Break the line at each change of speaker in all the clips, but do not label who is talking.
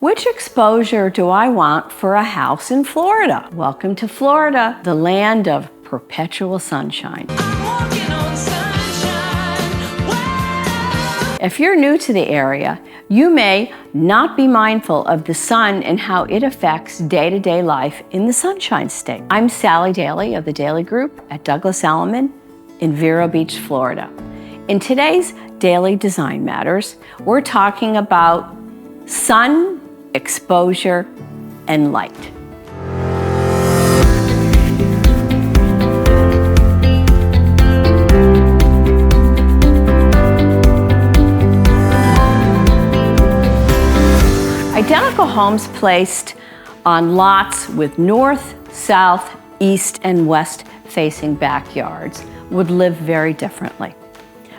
Which exposure do I want for a house in Florida? Welcome to Florida, the land of perpetual sunshine. If you're new to the area, you may not be mindful of the sun and how it affects day-to-day life in the Sunshine State. I'm Sally Daley of the Daley Group at Douglas Elliman in Vero Beach, Florida. In today's Daley Design Matters, we're talking about sun, exposure, and light. Identical homes placed on lots with north, south, east, and west facing backyards would live very differently.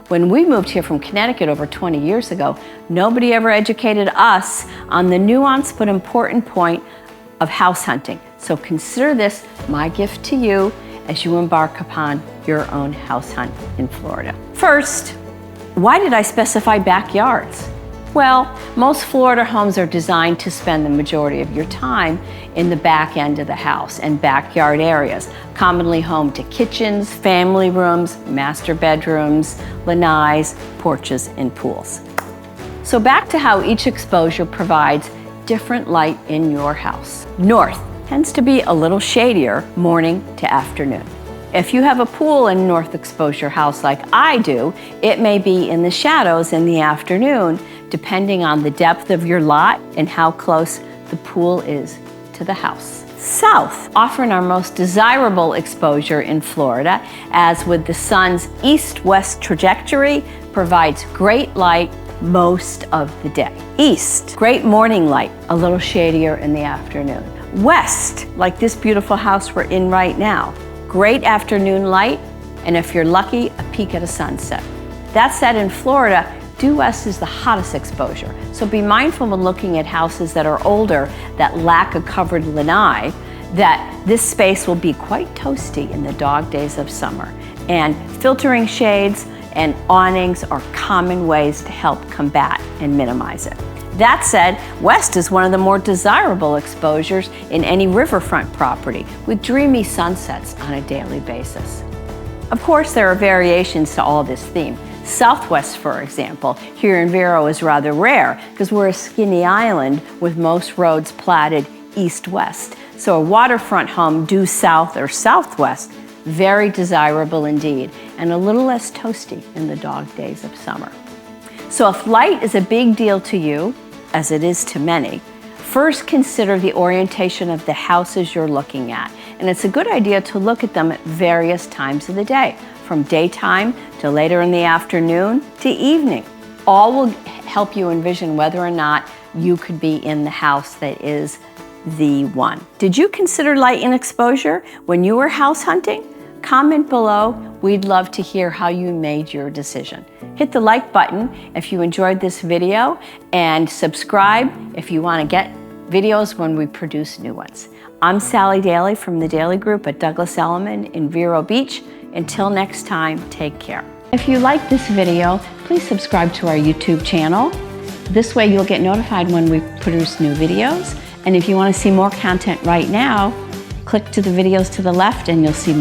When we moved here from Connecticut over 20 years ago, nobody ever educated us on the nuanced but important point of house hunting. So consider this my gift to you as you embark upon your own house hunt in Florida. First, why did I specify backyards? Well, most Florida homes are designed to spend the majority of your time in the back end of the house and backyard areas, commonly home to kitchens, family rooms, master bedrooms, lanais, porches, and pools. So back to how each exposure provides different light in your house. North tends to be a little shadier morning to afternoon. If you have a pool in north exposure house like I do, it may be in the shadows in the afternoon, depending on the depth of your lot and how close the pool is to the house. South, often our most desirable exposure in Florida, as with the sun's east-west trajectory, provides great light most of the day. East, great morning light, a little shadier in the afternoon. West, like this beautiful house we're in right now, great afternoon light, and if you're lucky, a peek at a sunset. That said, in Florida, due west is the hottest exposure, so be mindful when looking at houses that are older that lack a covered lanai, that this space will be quite toasty in the dog days of summer. And filtering shades and awnings are common ways to help combat and minimize it. That said, west is one of the more desirable exposures in any riverfront property, with dreamy sunsets on a daily basis. Of course, there are variations to all this theme. Southwest, for example, here in Vero is rather rare because we're a skinny island with most roads platted east-west. So a waterfront home due south or southwest, very desirable indeed, and a little less toasty in the dog days of summer. So if light is a big deal to you, as it is to many, first consider the orientation of the houses you're looking at. And it's a good idea to look at them at various times of the day, from daytime to later in the afternoon to evening. All will help you envision whether or not you could be in the house that is the one. Did you consider light and exposure when you were house hunting? Comment below. We'd love to hear how you made your decision. Hit the like button if you enjoyed this video, and subscribe if you want to get videos when we produce new ones. I'm Sally Daley from the Daley Group at Douglas Elliman in Vero Beach. Until next time, take care. If you like this video, please subscribe to our YouTube channel. This way you'll get notified when we produce new videos. And if you want to see more content right now, click to the videos to the left and you'll see more.